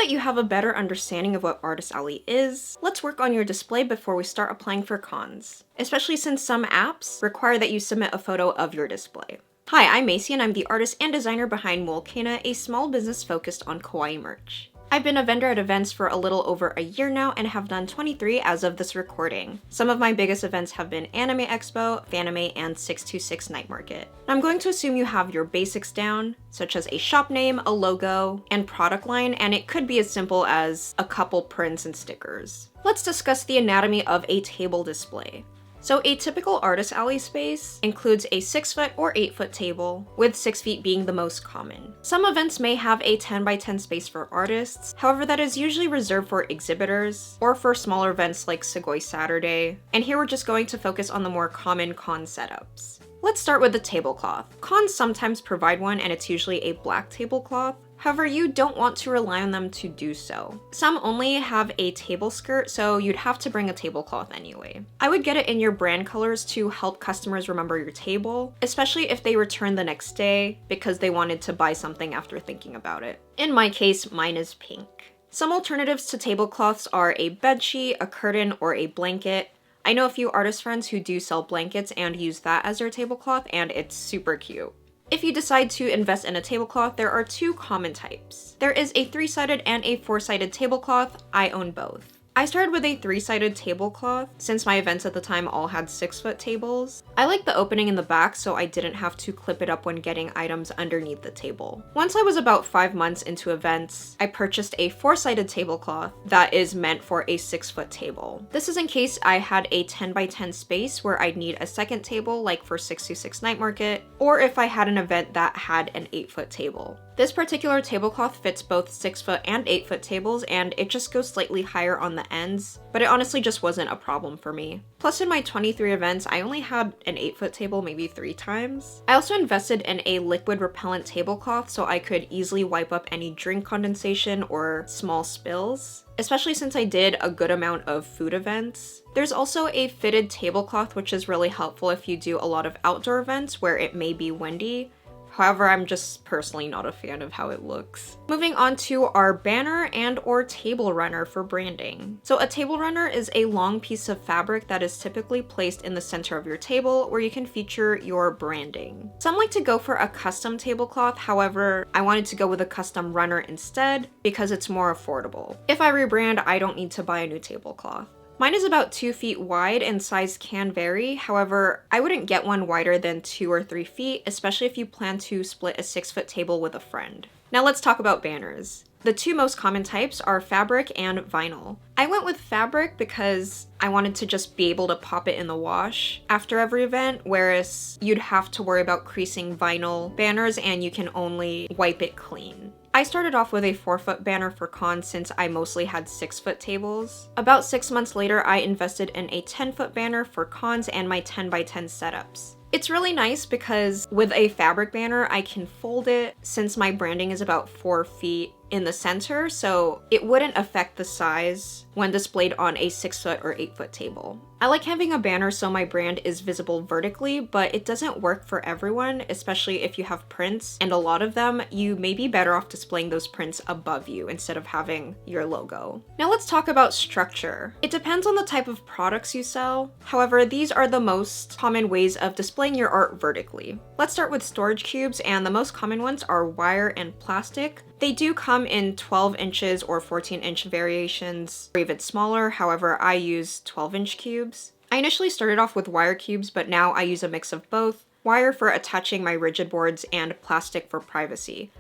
that you have a better understanding of what Artist Alley is, let's work on your display before we start applying for cons, especially since some apps require that you submit a photo of your display. Hi, I'm Macy and I'm the artist and designer behind Mualcaina, a small business focused on kawaii merch. I've been a vendor at events for a little over a year now and have done 23 as of this recording. Some of my biggest events have been Anime Expo, Fanime, and 626 Night Market. I'm going to assume you have your basics down, such as a shop name, a logo, and product line, and it could be as simple as a couple prints and stickers. Let's discuss the anatomy of a table display. So a typical Artist Alley space includes a 6-foot or 8-foot table, with 6 feet being the most common. Some events may have a 10 by 10 space for artists, however that is usually reserved for exhibitors, or for smaller events like Sugoi Saturday, and here we're just going to focus on the more common con setups. Let's start with the tablecloth. Cons sometimes provide one and it's usually a black tablecloth. However, you don't want to rely on them to do so. Some only have a table skirt, so you'd have to bring a tablecloth anyway. I would get it in your brand colors to help customers remember your table, especially if they return the next day because they wanted to buy something after thinking about it. In my case, mine is pink. Some alternatives to tablecloths are a bedsheet, a curtain, or a blanket. I know a few artist friends who do sell blankets and use that as their tablecloth, and it's super cute. If you decide to invest in a tablecloth, there are two common types. There is a 3-sided and a 4-sided tablecloth. I own both. I started with a 3-sided tablecloth since my events at the time all had 6-foot tables. I like the opening in the back so I didn't have to clip it up when getting items underneath the table. Once I was about 5 months into events, I purchased a 4-sided tablecloth that is meant for a 6-foot table. This is in case I had a 10 by 10 space where I'd need a second table like for 626 Night Market, or if I had an event that had an 8-foot table. This particular tablecloth fits both 6-foot and 8-foot tables, and it just goes slightly higher on the ends, but it honestly just wasn't a problem for me. Plus in my 23 events, I only had an 8-foot table maybe 3 times. I also invested in a liquid repellent tablecloth so I could easily wipe up any drink condensation or small spills, especially since I did a good amount of food events. There's also a fitted tablecloth which is really helpful if you do a lot of outdoor events where it may be windy. However, I'm just personally not a fan of how it looks. Moving on to our banner and or table runner for branding. So a table runner is a long piece of fabric that is typically placed in the center of your table where you can feature your branding. Some like to go for a custom tablecloth, however, I wanted to go with a custom runner instead because it's more affordable. If I rebrand, I don't need to buy a new tablecloth. Mine is about 2 feet wide and size can vary, however, I wouldn't get one wider than 2 or 3 feet, especially if you plan to split a 6-foot table with a friend. Now let's talk about banners. The two most common types are fabric and vinyl. I went with fabric because I wanted to just be able to pop it in the wash after every event, whereas you'd have to worry about creasing vinyl banners and you can only wipe it clean. I started off with a 4-foot banner for cons since I mostly had 6-foot tables. About 6 months later, I invested in a 10-foot banner for cons and my 10 by 10 setups. It's really nice because with a fabric banner, I can fold it since my branding is about 4 feet in the center, so it wouldn't affect the size when displayed on a 6-foot or 8-foot table. I like having a banner so my brand is visible vertically, but it doesn't work for everyone, especially if you have prints, and a lot of them, you may be better off displaying those prints above you instead of having your logo. Now let's talk about structure. It depends on the type of products you sell. However, these are the most common ways of displaying your art vertically. Let's start with storage cubes, and the most common ones are wire and plastic. They do come in 12 inches or 14-inch variations, or even smaller. However, I use 12-inch cubes. I initially started off with wire cubes, but now I use a mix of both, wire for attaching my rigid boards and plastic for privacy.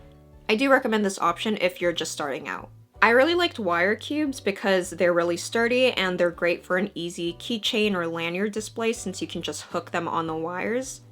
I do recommend this option if you're just starting out. I really liked wire cubes because they're really sturdy and they're great for an easy keychain or lanyard display since you can just hook them on the wires.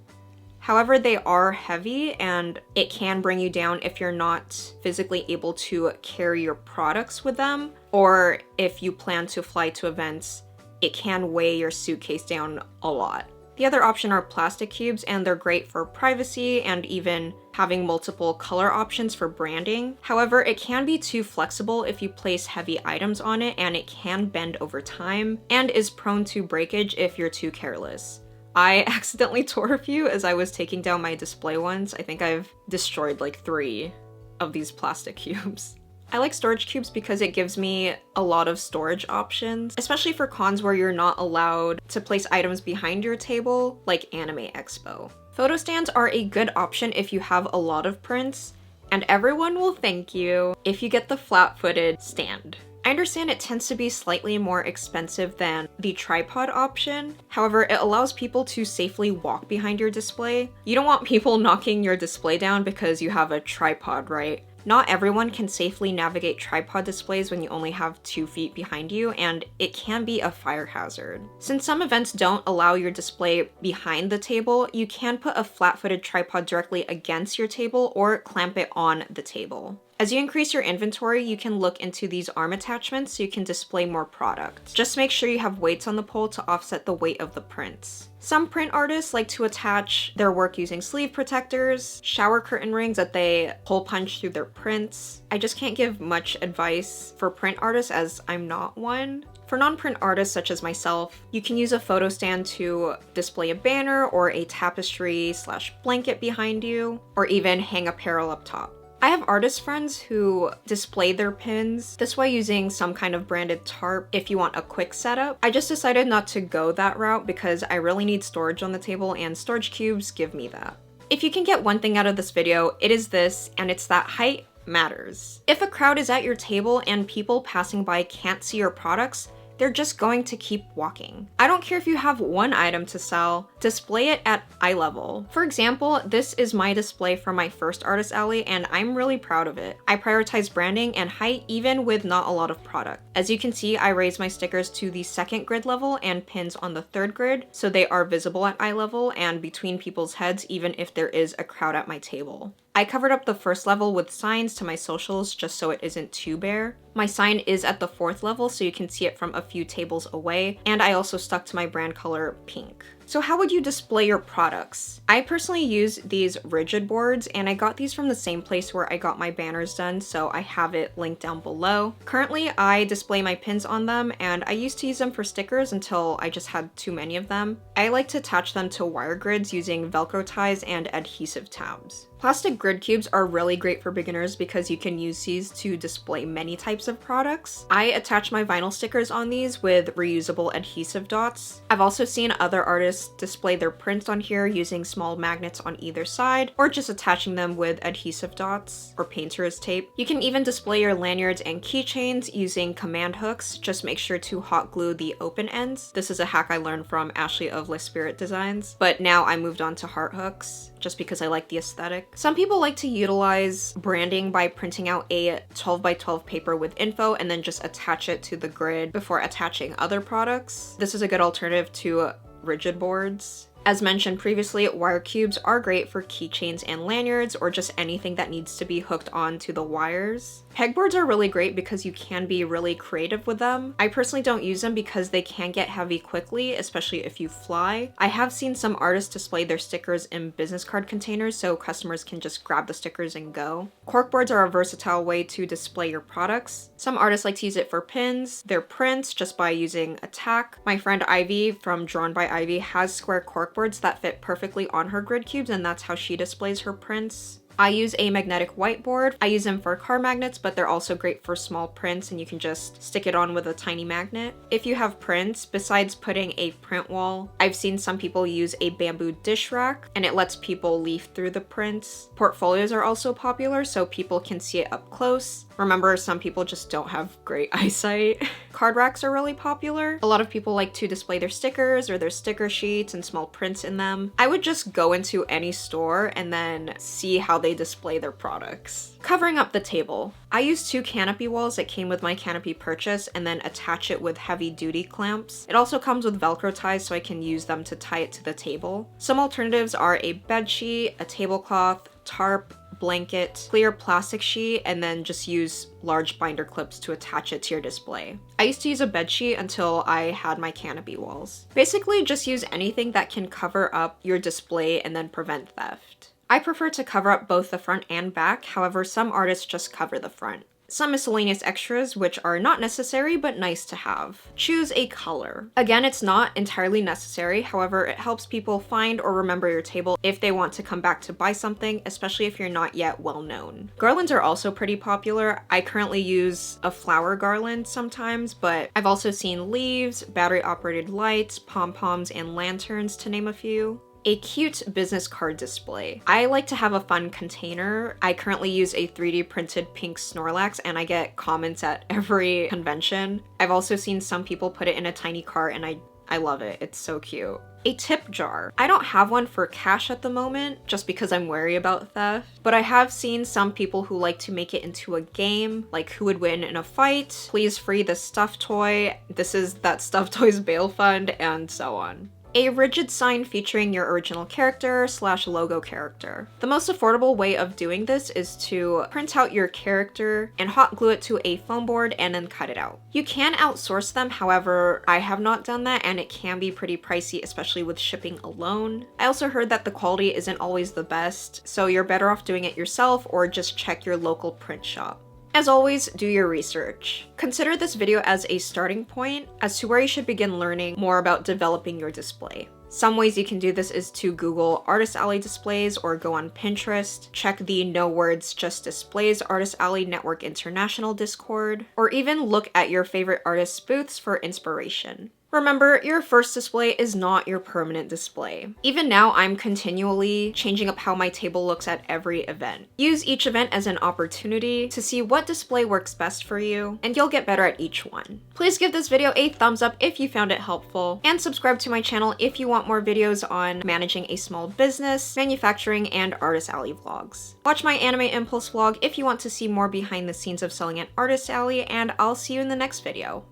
However, they are heavy and it can bring you down if you're not physically able to carry your products with them, or if you plan to fly to events, it can weigh your suitcase down a lot. The other option are plastic cubes, and they're great for privacy and even having multiple color options for branding. However, it can be too flexible if you place heavy items on it, and it can bend over time and is prone to breakage if you're too careless. I accidentally tore a few as I was taking down my display once. I think I've destroyed like 3 of these plastic cubes. I like storage cubes because it gives me a lot of storage options, especially for cons where you're not allowed to place items behind your table, like Anime Expo. Photo stands are a good option if you have a lot of prints, and everyone will thank you if you get the flat-footed stand. I understand it tends to be slightly more expensive than the tripod option. However, it allows people to safely walk behind your display. You don't want people knocking your display down because you have a tripod, right? Not everyone can safely navigate tripod displays when you only have 2 feet behind you, and it can be a fire hazard. Since some events don't allow your display behind the table, you can put a flat-footed tripod directly against your table or clamp it on the table. As you increase your inventory, you can look into these arm attachments so you can display more product. Just make sure you have weights on the pole to offset the weight of the prints. Some print artists like to attach their work using sleeve protectors, shower curtain rings that they hole punch through their prints. I just can't give much advice for print artists as I'm not one. For non-print artists such as myself, you can use a photo stand to display a banner or a tapestry/blanket behind you, or even hang apparel up top. I have artist friends who display their pins this way using some kind of branded tarp if you want a quick setup. I just decided not to go that route because I really need storage on the table and storage cubes give me that. If you can get one thing out of this video, it is this, and it's that height matters. If a crowd is at your table and people passing by can't see your products, they're just going to keep walking. I don't care if you have one item to sell, display it at eye level. For example, this is my display from my first artist alley and I'm really proud of it. I prioritize branding and height even with not a lot of product. As you can see, I raised my stickers to the 2nd grid level and pins on the 3rd grid, so they are visible at eye level and between people's heads even if there is a crowd at my table. I covered up the 1st level with signs to my socials just so it isn't too bare. My sign is at the 4th level so you can see it from a few tables away, and I also stuck to my brand color pink. So how would you display your products? I personally use these rigid boards, and I got these from the same place where I got my banners done, so I have it linked down below. Currently, I display my pins on them, and I used to use them for stickers until I just had too many of them. I like to attach them to wire grids using Velcro ties and adhesive tabs. Plastic grid cubes are really great for beginners because you can use these to display many types of products. I attach my vinyl stickers on these with reusable adhesive dots. I've also seen other artists display their prints on here using small magnets on either side, or just attaching them with adhesive dots or painter's tape. You can even display your lanyards and keychains using command hooks. Just make sure to hot glue the open ends. This is a hack I learned from Ashley of Les Spirit Designs, but now I moved on to heart hooks just because I like the aesthetic. Some people like to utilize branding by printing out a 12 by 12 paper with info and then just attach it to the grid before attaching other products. This is a good alternative to rigid boards. As mentioned previously, wire cubes are great for keychains and lanyards or just anything that needs to be hooked onto the wires. Pegboards are really great because you can be really creative with them. I personally don't use them because they can get heavy quickly, especially if you fly. I have seen some artists display their stickers in business card containers so customers can just grab the stickers and go. Corkboards are a versatile way to display your products. Some artists like to use it for pins, their prints, just by using a tack. My friend Ivy from Drawn by Ivy has square corkboards that fit perfectly on her grid cubes, and that's how she displays her prints. I use a magnetic whiteboard. I use them for car magnets, but they're also great for small prints and you can just stick it on with a tiny magnet. If you have prints, besides putting a print wall, I've seen some people use a bamboo dish rack and it lets people leaf through the prints. Portfolios are also popular so people can see it up close. Remember, some people just don't have great eyesight. Card racks are really popular. A lot of people like to display their stickers or their sticker sheets and small prints in them. I would just go into any store and then see how they display their products. Covering up the table. I use 2 canopy walls that came with my canopy purchase and then attach it with heavy duty clamps. It also comes with Velcro ties so I can use them to tie it to the table. Some alternatives are a bed sheet, a tablecloth, tarp, blanket, clear plastic sheet, and then just use large binder clips to attach it to your display. I used to use a bed sheet until I had my canopy walls. Basically, just use anything that can cover up your display and then prevent theft. I prefer to cover up both the front and back, however, some artists just cover the front. Some miscellaneous extras, which are not necessary but nice to have. Choose a color. Again, it's not entirely necessary, however, it helps people find or remember your table if they want to come back to buy something, especially if you're not yet well known. Garlands are also pretty popular. I currently use a flower garland sometimes, but I've also seen leaves, battery-operated lights, pom-poms, and lanterns, to name a few. A cute business card display. I like to have a fun container. I currently use a 3D printed pink Snorlax and I get comments at every convention. I've also seen some people put it in a tiny cart and I love it. It's so cute. A tip jar. I don't have one for cash at the moment, just because I'm wary about theft, but I have seen some people who like to make it into a game, like who would win in a fight, please free the stuffed toy, this is that stuffed toys bail fund, and so on. A rigid sign featuring your original character / logo character. The most affordable way of doing this is to print out your character and hot glue it to a foam board and then cut it out. You can outsource them, however, I have not done that and it can be pretty pricey, especially with shipping alone. I also heard that the quality isn't always the best, so you're better off doing it yourself or just check your local print shop. As always, do your research. Consider this video as a starting point as to where you should begin learning more about developing your display. Some ways you can do this is to Google Artist Alley displays or go on Pinterest, check the No Words Just Displays Artist Alley Network International Discord, or even look at your favorite artists' booths for inspiration. Remember, your first display is not your permanent display. Even now, I'm continually changing up how my table looks at every event. Use each event as an opportunity to see what display works best for you, and you'll get better at each one. Please give this video a thumbs up if you found it helpful, and subscribe to my channel if you want more videos on managing a small business, manufacturing, and Artist Alley vlogs. Watch my Anime Impulse vlog if you want to see more behind the scenes of selling at Artist Alley, and I'll see you in the next video.